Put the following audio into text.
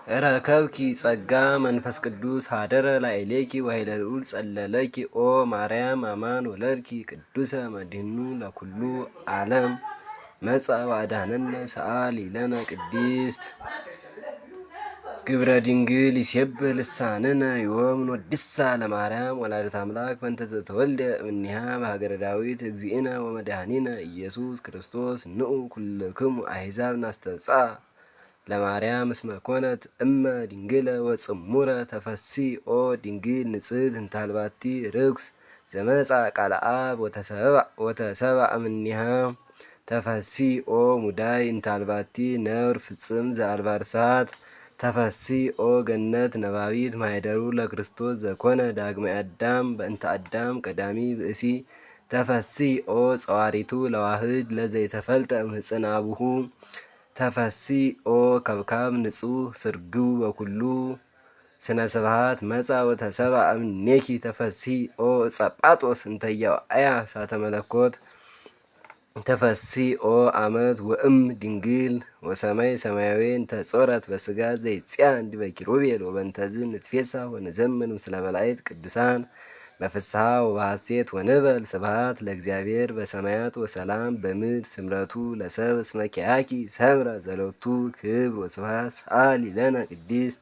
ረከብኪ ጸጋ መንፈስ ቅዱስ ሀደረ ላዕሌኪ ወኃይለ ልዑል ጸለለኪ ኦ ማርያም አማን ወለድኪ ቅዱሰ መድኅኑ ለኩሉ ዓለም መጻ ወአድኀነነ ሰአሊ ለነ ቅድስት ግብረ ድንግል ይሴብሕ ልሳንነ ዮም ንወድሳ ለማርያም ወላዲተ አምላክ በእንተ ዘተወልደ እምኔሃ በሀገረ ዳዊት እግዚእነ ወመድኃኒነ ኢየሱስ ክርስቶስ ንዑ ኩልክሙ አሕዛብ ናስተብጽአ ለማርያም እስመ ኮነት እመ ድንግለ ወጽሙረ ተፈሲ ኦ ድንግል ንጽሕት እንታልባቲ ርኩስ ዘመጻ ቃለ አብ ወተሰብአ እምኔሃ ተፈሲ ኦ ሙዳይ እንታልባቲ ነውር ፍጽም ዘአልባ ርሳት ተፈሲ ኦ ገነት ነባቢት ማኅደሩ ለክርስቶስ ዘኮነ ዳግማይ አዳም በእንተ አዳም ቀዳሚ ብእሲ ተፈሲ ኦ ጸዋሪቱ ለዋህድ ለዘይተፈልጠ እምህጽናብሁ ተፈሲ ኦ ከብካብ ንጹሕ ስርግው በኩሉ ስነ ስብሐት መጻ ወተሰብአ እምኔኪ ተፈሲ ኦ ዕፀ ጳጦስ እንተ ኢያውአያ እሳተ መለኮት ተፈሲ ኦ አመት ወእም ድንግል ወሰማይ ሰማያዊ እንተ ጾረት በስጋ ዘይጽያን ዲበ ኪሩቤል ወበእንተዝ ንትፌሳህ ወንዘምር ምስለ መላእክት ቅዱሳን በፍስሐ ወበሐሴት ወንበል ስብሐት ለእግዚአብሔር በሰማያት ወሰላም በምድር ስምረቱ ለሰብእ እስመ ኪያኪ ሰምረ ዘለቱ ክብር ወስብሐት ሰአሊ ለነ ቅድስት